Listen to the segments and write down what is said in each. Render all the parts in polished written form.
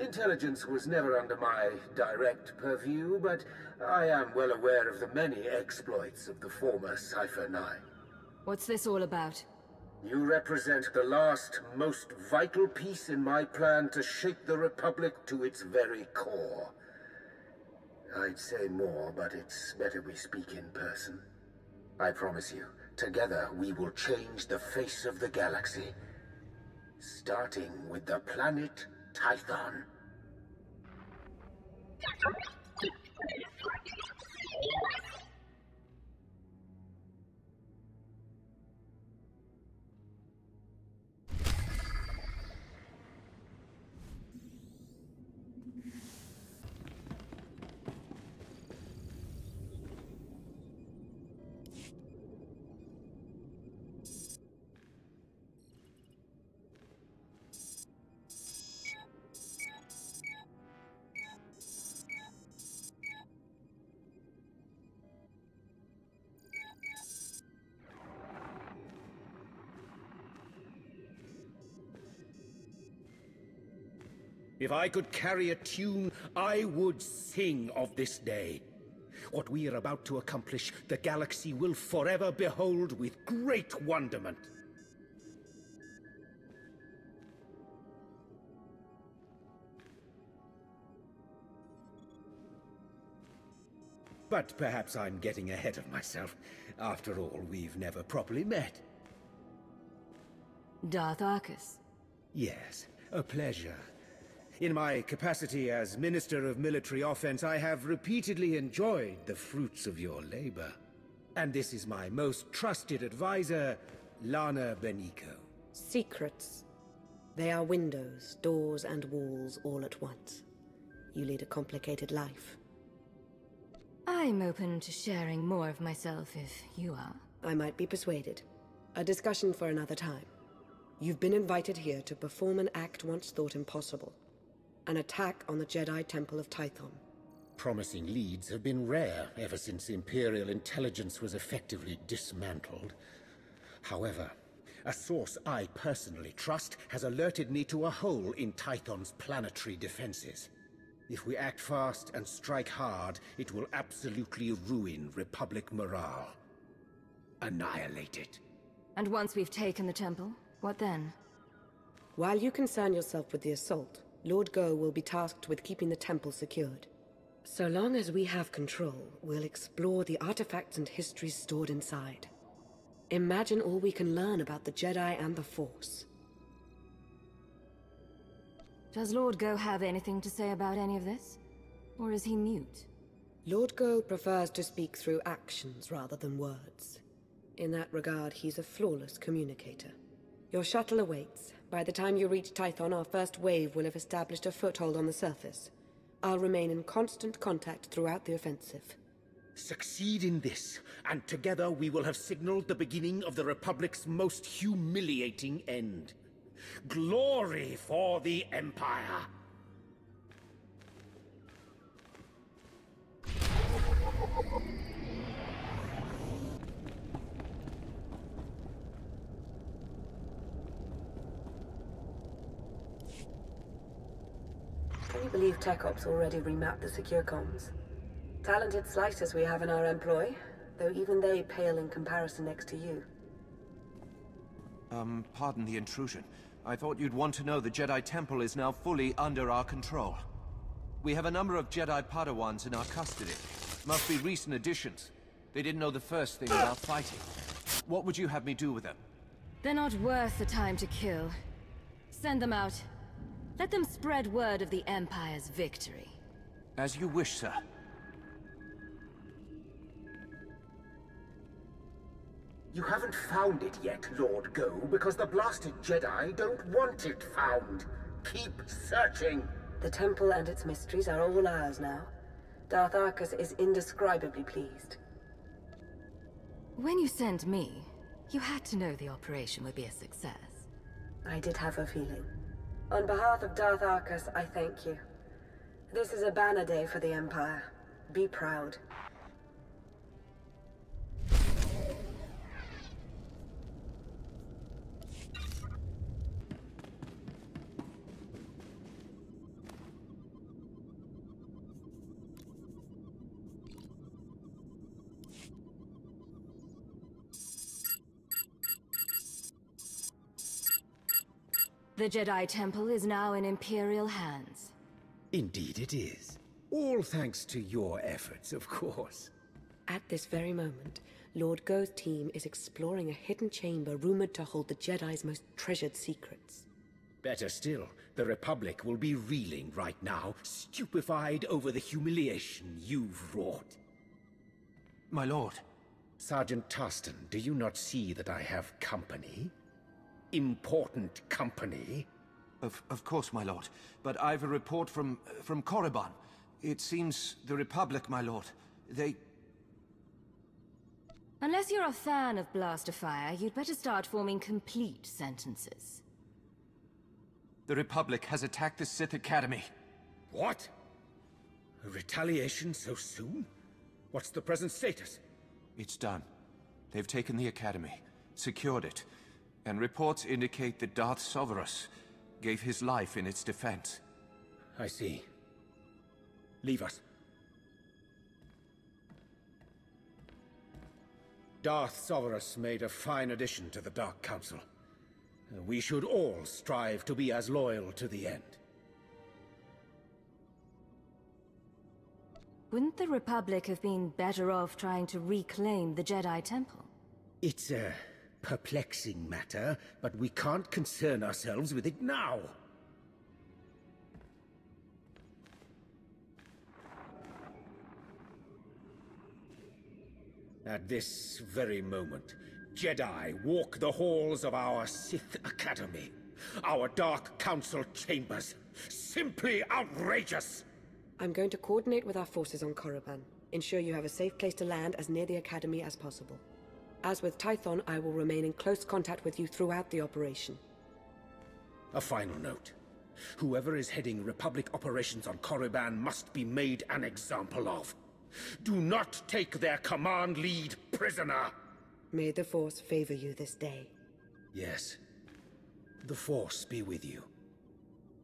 Intelligence was never under my direct purview, but I am well aware of the many exploits of the former Cypher 9. What's this all about? You represent the last, most vital piece in my plan to shake the Republic to its very core. I'd say more, but it's better we speak in person. I promise you, together we will change the face of the galaxy. Starting with the planet Tython. If I could carry a tune, I would sing of this day. What we are about to accomplish, the galaxy will forever behold with great wonderment. But perhaps I'm getting ahead of myself. After all, we've never properly met. Darth Arcus. Yes, a pleasure. In my capacity as Minister of Military Offense, I have repeatedly enjoyed the fruits of your labor. And this is my most trusted advisor, Lana Benico. Secrets. They are windows, doors, and walls all at once. You lead a complicated life. I'm open to sharing more of myself if you are. I might be persuaded. A discussion for another time. You've been invited here to perform an act once thought impossible. An attack on the Jedi Temple of Tython. Promising leads have been rare ever since Imperial intelligence was effectively dismantled. However, a source I personally trust has alerted me to a hole in Tython's planetary defenses. If we act fast and strike hard, it will absolutely ruin Republic morale. Annihilate it. And once we've taken the temple, what then? While you concern yourself with the assault, Lord Go will be tasked with keeping the temple secured. So long as we have control, we'll explore the artifacts and histories stored inside. Imagine all we can learn about the Jedi and the Force. Does Lord Go have anything to say about any of this? Or is he mute? Lord Go prefers to speak through actions rather than words. In that regard, he's a flawless communicator. Your shuttle awaits. By the time you reach Tython, our first wave will have established a foothold on the surface. I'll remain in constant contact throughout the offensive. Succeed in this, and together we will have signaled the beginning of the Republic's most humiliating end. Glory for the Empire! Can you believe Tech Ops already remapped the secure comms? Talented slicers we have in our employ, though even they pale in comparison next to you. Pardon the intrusion. I thought you'd want to know the Jedi Temple is now fully under our control. We have a number of Jedi Padawans in our custody. Must be recent additions. They didn't know the first thing about fighting. What would you have me do with them? They're not worth the time to kill. Send them out. Let them spread word of the Empire's victory. As you wish, sir. You haven't found it yet, Lord Go, because the blasted Jedi don't want it found. Keep searching. The temple and its mysteries are all ours now. Darth Arcus is indescribably pleased. When you sent me, you had to know the operation would be a success. I did have a feeling. On behalf of Darth Arcus, I thank you. This is a banner day for the Empire. Be proud. The Jedi Temple is now in Imperial hands. Indeed it is. All thanks to your efforts, of course. At this very moment, Lord Go's team is exploring a hidden chamber rumored to hold the Jedi's most treasured secrets. Better still, the Republic will be reeling right now, stupefied over the humiliation you've wrought. My lord. Sergeant Tarston, do you not see that I have company? Important company? Of course, my lord. But I've a report from Korriban. It seems the Republic, my lord. They... Unless you're a fan of blaster fire, you'd better start forming complete sentences. The Republic has attacked the Sith Academy. What? A retaliation so soon? What's the present status? It's done. They've taken the Academy, secured it, and reports indicate that Darth Sovereign gave his life in its defense. I see. Leave us. Darth Sovereign made a fine addition to the Dark Council. We should all strive to be as loyal to the end. Wouldn't the Republic have been better off trying to reclaim the Jedi Temple? It's a perplexing matter, but we can't concern ourselves with it now. At this very moment, Jedi walk the halls of our Sith Academy, our Dark Council chambers. Simply outrageous! I'm going to coordinate with our forces on Korriban. Ensure you have a safe place to land as near the Academy as possible. As with Tython, I will remain in close contact with you throughout the operation. A final note. Whoever is heading Republic operations on Korriban must be made an example of. Do not take their command lead prisoner! May the Force favor you this day. Yes. The Force be with you.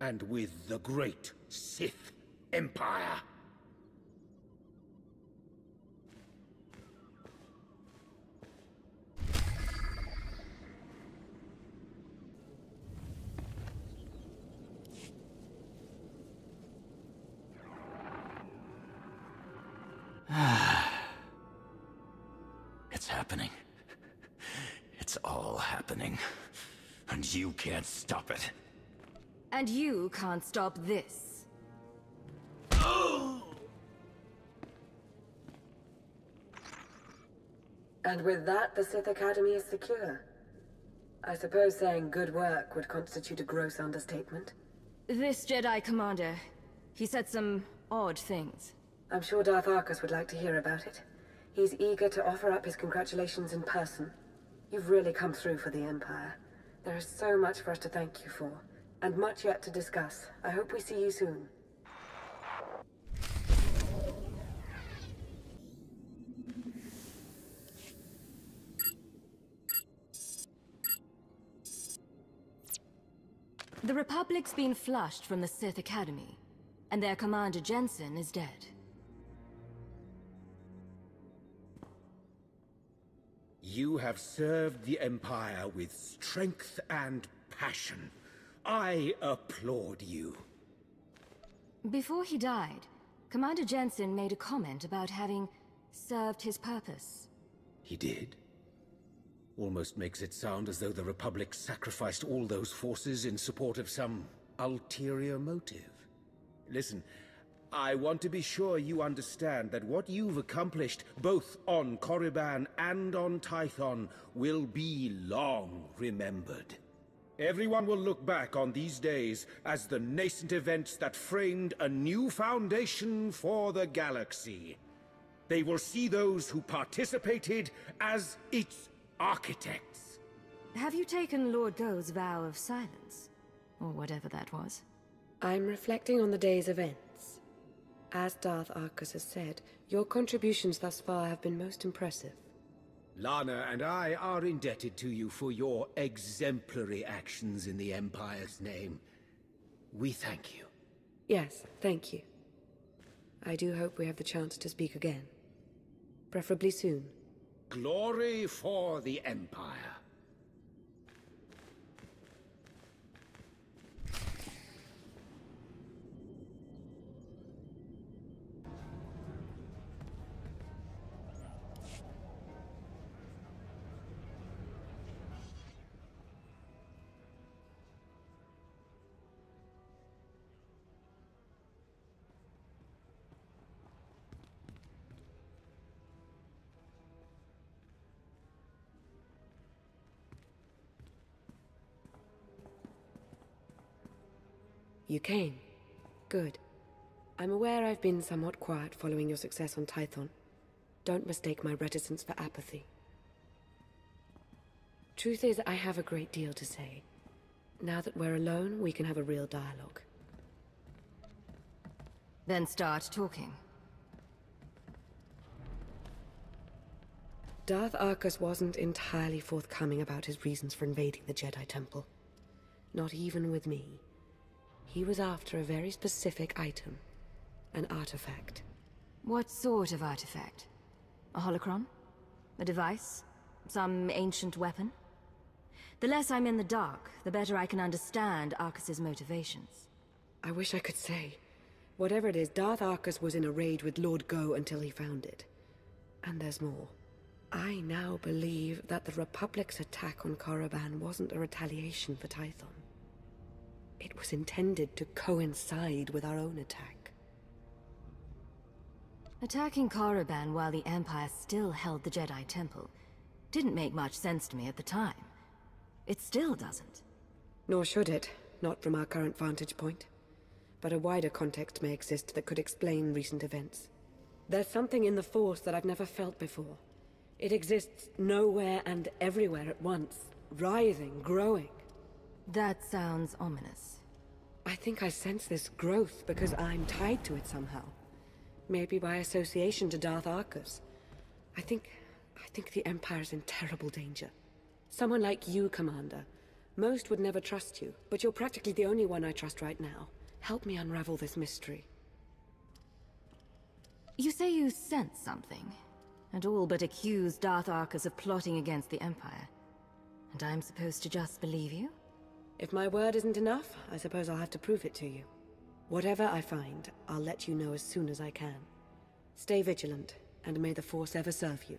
And with the great Sith Empire. It's happening. It's all happening. And you can't stop it. And you can't stop this. And with that, the Sith Academy is secure. I suppose saying good work would constitute a gross understatement. This Jedi Commander, he said some odd things. I'm sure Darth Arcus would like to hear about it. He's eager to offer up his congratulations in person. You've really come through for the Empire. There is so much for us to thank you for, and much yet to discuss. I hope we see you soon. The Republic's been flushed from the Sith Academy, and their commander Jensen is dead. You have served the Empire with strength and passion. I applaud you. Before he died, Commander Jensen made a comment about having served his purpose. He did? Almost makes it sound as though the Republic sacrificed all those forces in support of some ulterior motive. Listen, I want to be sure you understand that what you've accomplished, both on Korriban and on Tython, will be long remembered. Everyone will look back on these days as the nascent events that framed a new foundation for the galaxy. They will see those who participated as its architects. Have you taken Lord Go's vow of silence? Or whatever that was? I'm reflecting on the day's events. As Darth Arcus has said, your contributions thus far have been most impressive. Lana and I are indebted to you for your exemplary actions in the Empire's name. We thank you. Yes, thank you. I do hope we have the chance to speak again. Preferably soon. Glory for the Empire. You came. Good. I'm aware I've been somewhat quiet following your success on Tython. Don't mistake my reticence for apathy. Truth is, I have a great deal to say. Now that we're alone, we can have a real dialogue. Then start talking. Darth Arcus wasn't entirely forthcoming about his reasons for invading the Jedi Temple. Not even with me. He was after a very specific item. An artifact. What sort of artifact? A holocron? A device? Some ancient weapon? The less I'm in the dark, the better I can understand Arcus's motivations. I wish I could say. Whatever it is, Darth Arcus was in a raid with Lord Go until he found it. And there's more. I now believe that the Republic's attack on Korriban wasn't a retaliation for Tython. It was intended to coincide with our own attack. Attacking Korriban while the Empire still held the Jedi Temple didn't make much sense to me at the time. It still doesn't. Nor should it, not from our current vantage point. But a wider context may exist that could explain recent events. There's something in the Force that I've never felt before. It exists nowhere and everywhere at once, writhing, growing. That sounds ominous. I think I sense this growth because I'm tied to it somehow. Maybe by association to Darth Arcus. I think the Empire's in terrible danger. Someone like you, Commander. Most would never trust you, but you're practically the only one I trust right now. Help me unravel this mystery. You say you sense something, and all but accuse Darth Arcus of plotting against the Empire. And I'm supposed to just believe you? If my word isn't enough, I suppose I'll have to prove it to you. Whatever I find, I'll let you know as soon as I can. Stay vigilant, and may the Force ever serve you.